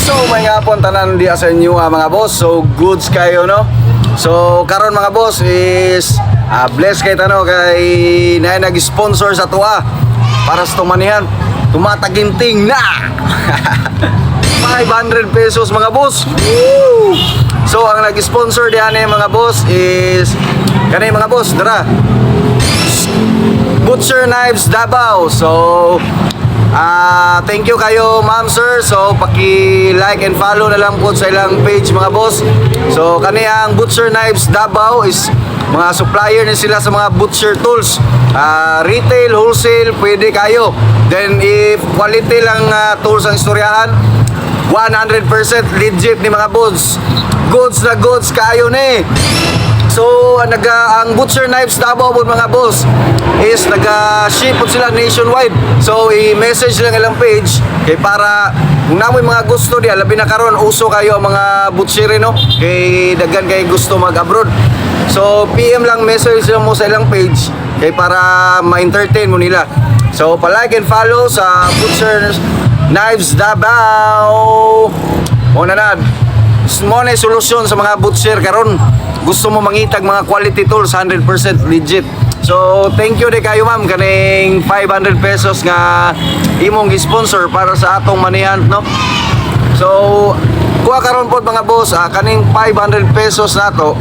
So may nga po tanan diya sa inyo mga boss. So goods kayo no. So karon mga boss is bless kay tano kay na nag-sponsor sa tuwa para sa tumanihan. Tumataginting na. 500 pesos mga boss. Woo! So ang nag-sponsor diyan mga boss is kanay mga boss, dara. Butcher Knives Davao. So thank you kayo ma'am sir. So paki-like and follow na lang po sa ilang page mga boss. So kaniyang Butcher Knives Davao is mga supplier ni sila sa mga butcher tools. Retail, wholesale, pwede kayo. Then if quality lang tools ang istoryahan, 100% legit ni mga boss. Goods na goods kayo ni. So ang Butcher Knives Davao po mga boss is nag-ship po sila nationwide. So i-message lang ilang page kay para kung namoy mga gusto diya labi na karon uso kayo ang mga butchery no kay daghan kay gusto mag-abroad. So PM lang message lang mo sa ilang page kay para ma-entertain mo nila. So pa-like and follow sa Butcher Knives Davao. Una na mo na solusyon sa mga butcher karon. Gusto mo mangitag mga quality tools 100% legit. So thank you de kayo ma'am kaning 500 pesos nga imong gi-sponsor para sa atong manihan no. So kuha karon pod mga boss kaning 500 pesos nato.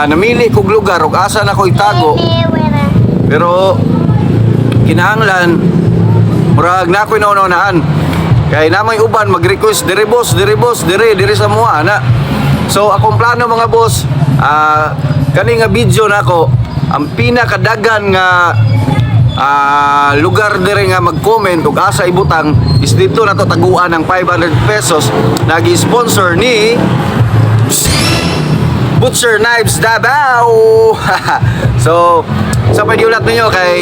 Namili kog lugar ug asa na ko itago. Pero kinahanglan murag na ko inauna-unaan. Kay namay uban mag-request dire boss, dire sa mua ana. So akong plano mga boss, kani nga video nako, ang pinakadagan nga lugar dire nga mag-comment ug asa ibutang is dito na to taguan ng 500 pesos nagi-sponsor ni Butcher Knives Davao. So sa pag-iulat ninyo kay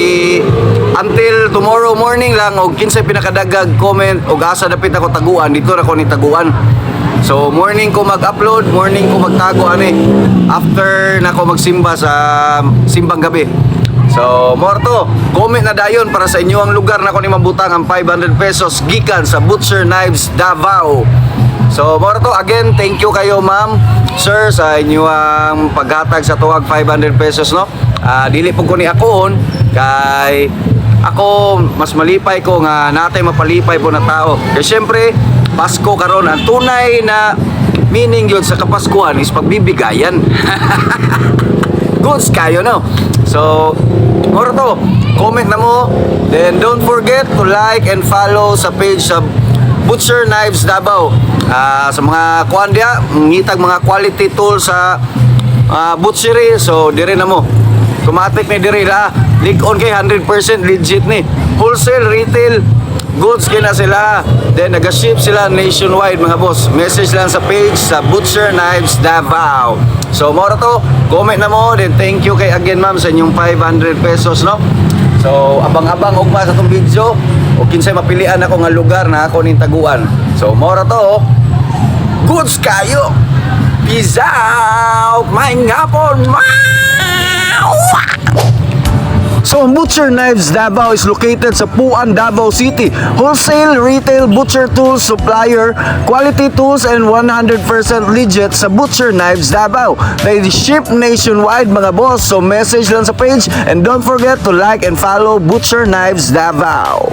until tomorrow morning lang og kinsay pinakadagag comment og asa dapit ako taguan dito na ko ni taguan. So morning ko mag-upload, morning ko magtago ani after na ko magsimba sa simbang gabi. So morto, comment na dayon para sa inyo ang lugar na ko ni mabutang ang 500 pesos gikan sa Butcher Knives Davao. So morto again, thank you kayo ma'am, sir sa inyo ang paghatag sa tuwag 500 pesos no. Dili po ko ni akoon kay ako mas malipay ko nga natay mapalipay po na tao. Kaya syempre Pasko karon ang tunay na meaning yun sa Kapaskuhan is pagbibigayan. Goods kayo no. So morto, comment na mo. Then don't forget to like and follow sa page sa Butcher Knives Davao. Sa mga kuan dia, ngitag mga quality tools sa butchery. So dire na mo. Automatic ni dire la. Leak on kay 100% legit ni. Wholesale, retail, goods kina sila. Then nag-ship sila nationwide mga boss. Message lang sa page sa Butcher Knives Davao. So mo to, comment na mo. Then thank you kay again ma'am sa inyong 500 pesos no. So abang-abang ugma sa tong video. O kinsay mapilian ako nga lugar na ako ning taguan. So mo to, goods kayo. Peace out. Maing hapon. So, Butcher Knives Davao is located sa Puan, Davao City. Wholesale, retail, butcher tools, supplier, quality tools, and 100% legit sa Butcher Knives Davao. They ship nationwide mga boss. So, message lang sa page and don't forget to like and follow Butcher Knives Davao.